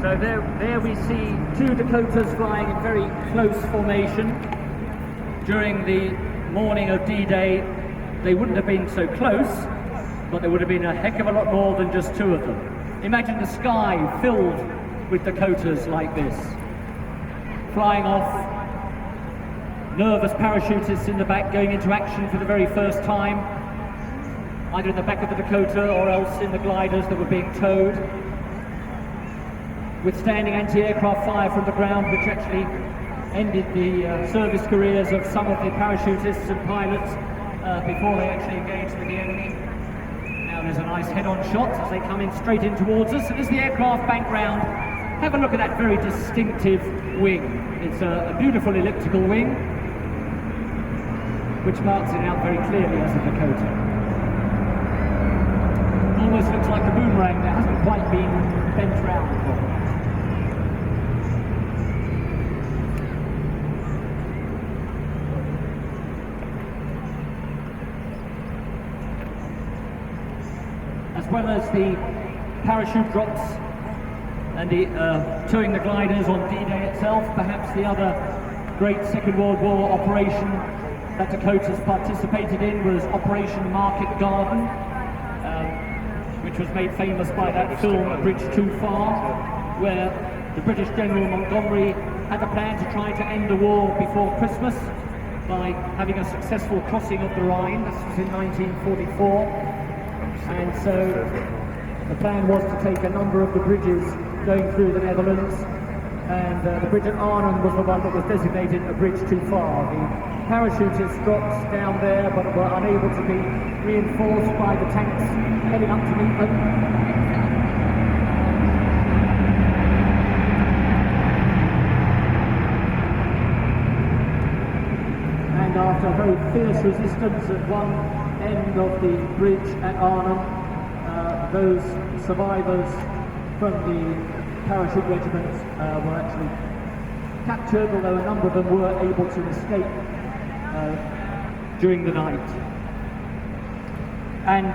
So there we see two Dakotas flying in very close formation. During the morning of D-Day, they wouldn't have been so close, but there would have been a heck of a lot more than just two of them. Imagine the sky filled with Dakotas like this, flying off, nervous parachutists in the back going into action for the very first time, either in the back of the Dakota or else in the gliders that were being towed, withstanding anti-aircraft fire from the ground, which actually ended the service careers of some of the parachutists and pilots before they actually engaged with the enemy. Now there's a nice head-on shot as they come in straight in towards us, and as the aircraft bank round, have a look at that very distinctive wing. It's a beautiful elliptical wing, which marks it out very clearly as a Dakota. Almost looks like a boomerang that hasn't quite been bent round properly. As well as the parachute drops and the towing the gliders on D-Day itself, perhaps the other great Second World War operation that Dakotas participated in was Operation Market Garden, which was made famous by that film A Bridge Too Far, where the British General Montgomery had a plan to try to end the war before Christmas by having a successful crossing of the Rhine. This was in 1944, and so the plan was to take a number of the bridges going through the Netherlands, and the bridge at Arnhem was the one that was designated A Bridge Too Far. The parachutists dropped down there but were unable to be reinforced by the tanks heading up to meet them. And after very fierce resistance at one end of the bridge at Arnhem, those survivors from the parachute regiment were actually captured, although a number of them were able to escape during the night. And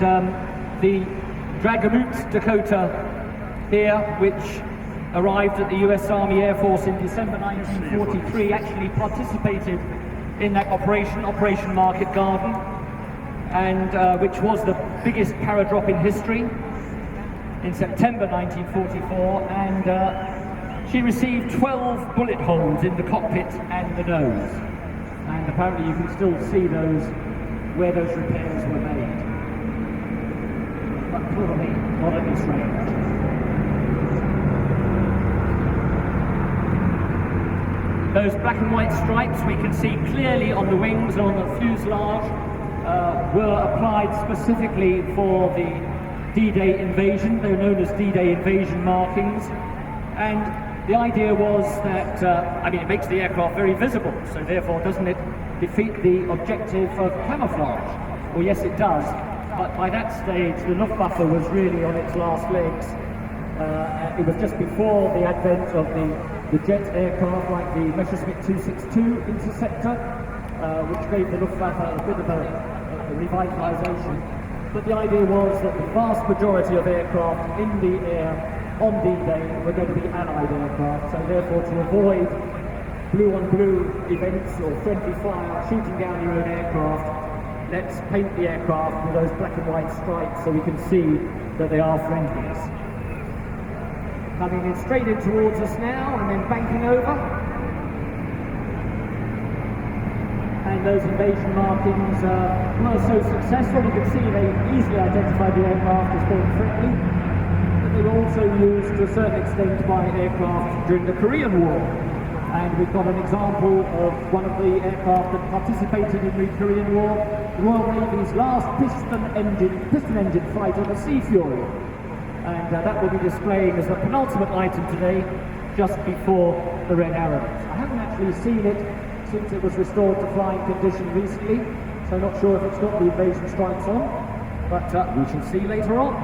the Dragomoot Dakota here, which arrived at the US Army Air Force in December 1943, actually participated in that operation, Operation Market Garden, and which was the biggest paradrop in history in September 1944, and she received 12 bullet holes in the cockpit and the nose, and apparently you can still see those where those repairs were made, but clearly not at this range. Those black and white stripes we can see clearly on the wings and on the fuselage were applied specifically for the D-Day invasion. They were known as D-Day invasion markings, and the idea was that, it makes the aircraft very visible, so therefore doesn't it defeat the objective of camouflage? Well, yes it does, but by that stage the Luftwaffe was really on its last legs. It was just before the advent of the jet aircraft like the Messerschmitt 262 Interceptor, which gave the Luftwaffe a bit of a revitalization. But the idea was that the vast majority of aircraft in the air on D-Day were going to be Allied aircraft, so therefore to avoid blue-on-blue events or friendly fire shooting down your own aircraft, let's paint the aircraft with those black and white stripes so we can see that they are friendlies. Coming in straight in towards us now and then banking over. And those invasion markings were so successful, you can see they easily identified the aircraft as being friendly, but they were also used to a certain extent by aircraft during the Korean War. And we've got an example of one of the aircraft that participated in the Korean War, the Royal Navy's last piston engine fighter, the Sea Fury. And that will be displaying as the penultimate item today, just before the Red Arrows. I haven't actually seen it since it was restored to flying condition recently, so I'm not sure if it's got the invasion stripes on, but we shall see later on.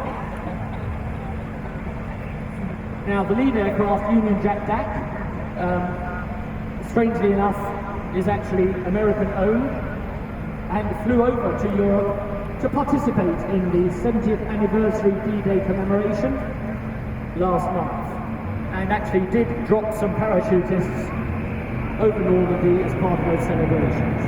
Now the lead aircraft, Union Jack Dak, strangely enough is actually American owned and flew over to Europe to participate in the 70th anniversary D-Day commemoration last month. and actually did drop some parachutists over Normandy as part of those celebrations.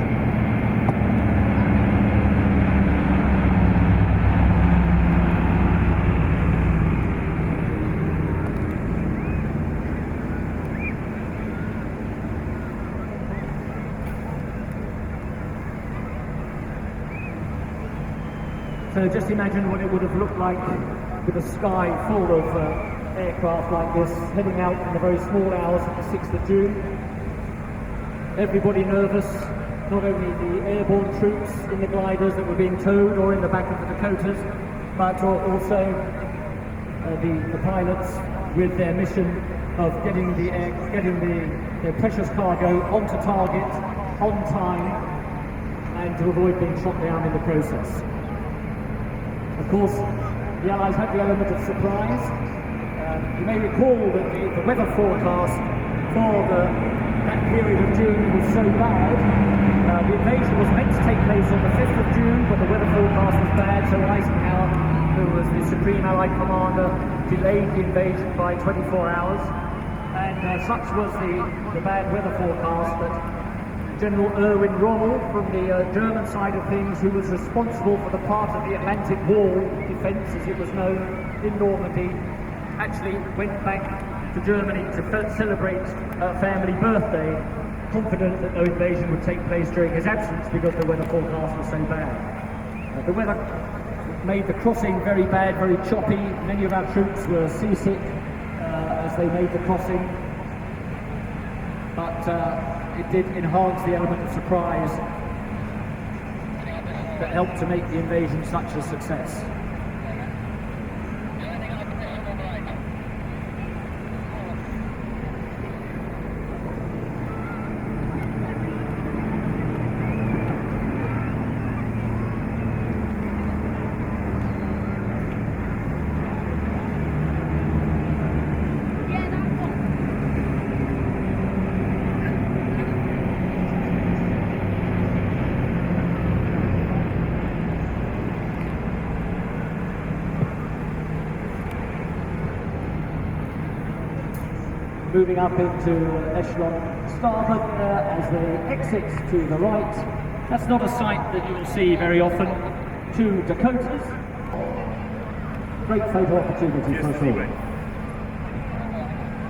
So just imagine what it would have looked like with a sky full of aircraft like this, heading out in the very small hours of the 6th of June. Everybody nervous, not only the airborne troops in the gliders that were being towed or in the back of the Dakotas, but also the pilots with their mission of getting their precious cargo onto target, on time, and to avoid being shot down in the process. Of course, the Allies had the element of surprise. You may recall that the weather forecast for that period of June was so bad. The invasion was meant to take place on the 5th of June, but the weather forecast was bad, so Eisenhower, who was the Supreme Allied Commander, delayed the invasion by 24 hours. And such was the bad weather forecast that General Erwin Rommel, from the German side of things, who was responsible for the part of the Atlantic Wall defence, as it was known, in Normandy, actually went back to Germany to celebrate a family birthday, confident that no invasion would take place during his absence because the weather forecast was so bad. The weather made the crossing very bad, very choppy. Many of our troops were seasick as they made the crossing, but it did enhance the element of surprise that helped to make the invasion such a success. Moving up into echelon starboard as they exit to the right. That's not a sight that you will see very often. Two Dakotas. Great photo opportunity for us all.